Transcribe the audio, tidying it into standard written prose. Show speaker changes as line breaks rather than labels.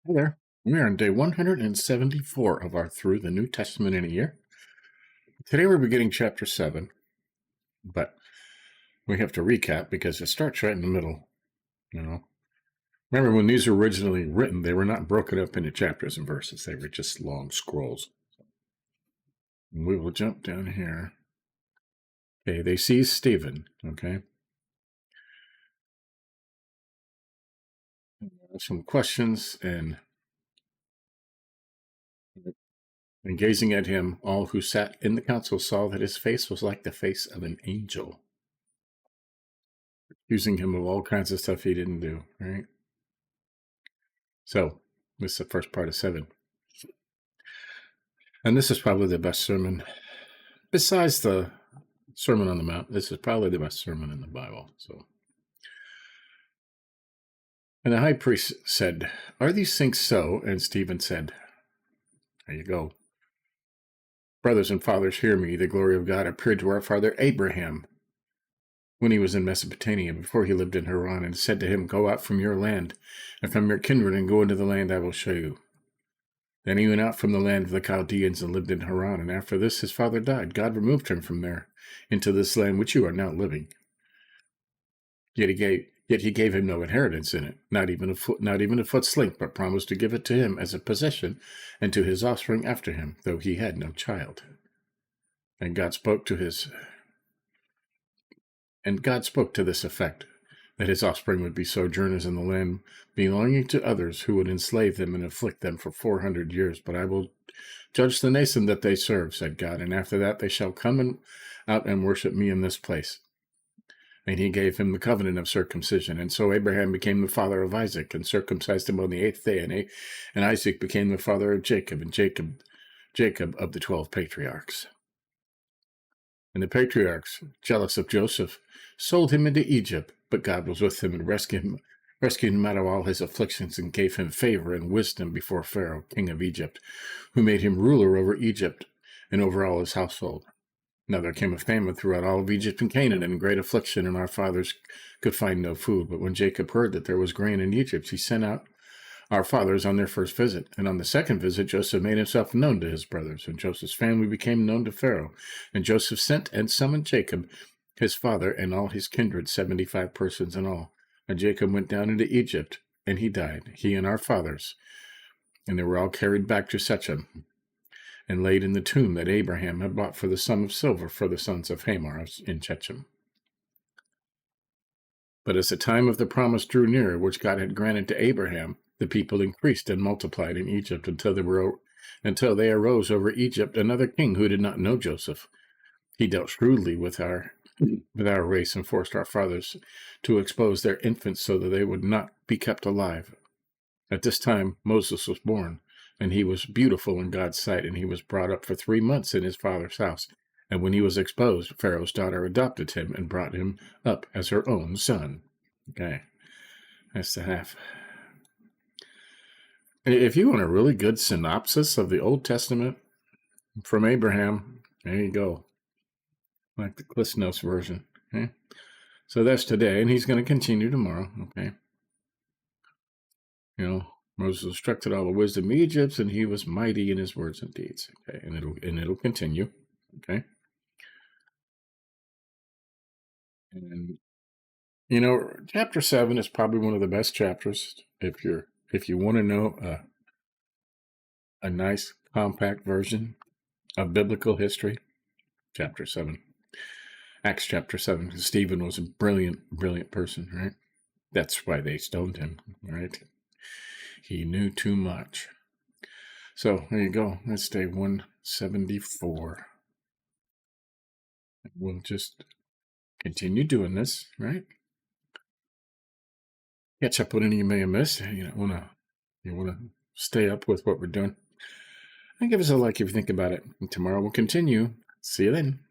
Hi there. We are on day 174 of our Through the New Testament in a Year. Today we're beginning chapter 7, but we have to recap because it starts right in the middle. Remember when these were originally written, they were not broken up into chapters and verses. They were just long scrolls. And we will jump down here. Okay, they seize Stephen, okay? Some questions and gazing at him, all who sat in the council saw that his face was like the face of an angel, accusing him of all kinds of stuff he didn't do, right? So, this is the first part of 7. And this is probably the best sermon. Besides the Sermon on the Mount, this is probably the best sermon in the Bible. And the high priest said, "Are these things so?" And Stephen said, "There you go. Brothers and fathers, hear me. The glory of God appeared to our father Abraham when he was in Mesopotamia, before he lived in Haran, and said to him, 'Go out from your land and from your kindred and go into the land I will show you.' Then he went out from the land of the Chaldeans and lived in Haran, and after this his father died. God removed him from there into this land which you are now living. Yet he gave him no inheritance in it, not even a foot's length, but promised to give it to him as a possession and to his offspring after him, though he had no child. And God spoke to this effect, that his offspring would be sojourners in the land belonging to others, who would enslave them and afflict them for 400 years. But I will judge the nation that they serve, said God, and after that they shall come out and worship me in this place. And he gave him the covenant of circumcision. And so Abraham became the father of Isaac, and circumcised him on the 8th day. And Isaac became the father of Jacob, and Jacob of the 12 patriarchs. And the patriarchs, jealous of Joseph, sold him into Egypt, but God was with him and rescued him out of all his afflictions, and gave him favor and wisdom before Pharaoh, king of Egypt, who made him ruler over Egypt and over all his household. Now there came a famine throughout all of Egypt and Canaan, and great affliction, and our fathers could find no food. But when Jacob heard that there was grain in Egypt, he sent out our fathers on their first visit. And on the second visit, Joseph made himself known to his brothers, and Joseph's family became known to Pharaoh. And Joseph sent and summoned Jacob, his father, and all his kindred, 75 persons in all. And Jacob went down into Egypt, and he died, he and our fathers. And they were all carried back to Shechem, and laid in the tomb that Abraham had bought for the sum of silver for the sons of Hamor in Shechem. But as the time of the promise drew near, which God had granted to Abraham, the people increased and multiplied in Egypt until they arose over Egypt another king who did not know Joseph. He dealt shrewdly with our race and forced our fathers to expose their infants so that they would not be kept alive. At this time Moses was born, and he was beautiful in God's sight, and he was brought up for 3 months in his father's house. And when he was exposed, Pharaoh's daughter adopted him and brought him up as her own son. Okay, that's the half. If you want a really good synopsis of the Old Testament from Abraham, there you go. Like the Cliff Notes version. Okay, so that's today, and he's going to continue tomorrow. Okay, Moses instructed all the wisdom of Egypt, and he was mighty in his words and deeds. Okay, and it'll continue. Okay, and chapter 7 is probably one of the best chapters if you want to know a nice compact version of biblical history. Chapter 7, Acts chapter 7. Stephen was a brilliant person, right? That's why they stoned him, right? He knew too much. So there you go. That's day 174. We'll just continue doing this, right? Catch up with any you may have missed. You want to stay up with what we're doing. And give us a like if you think about it. And tomorrow we'll continue. See you then.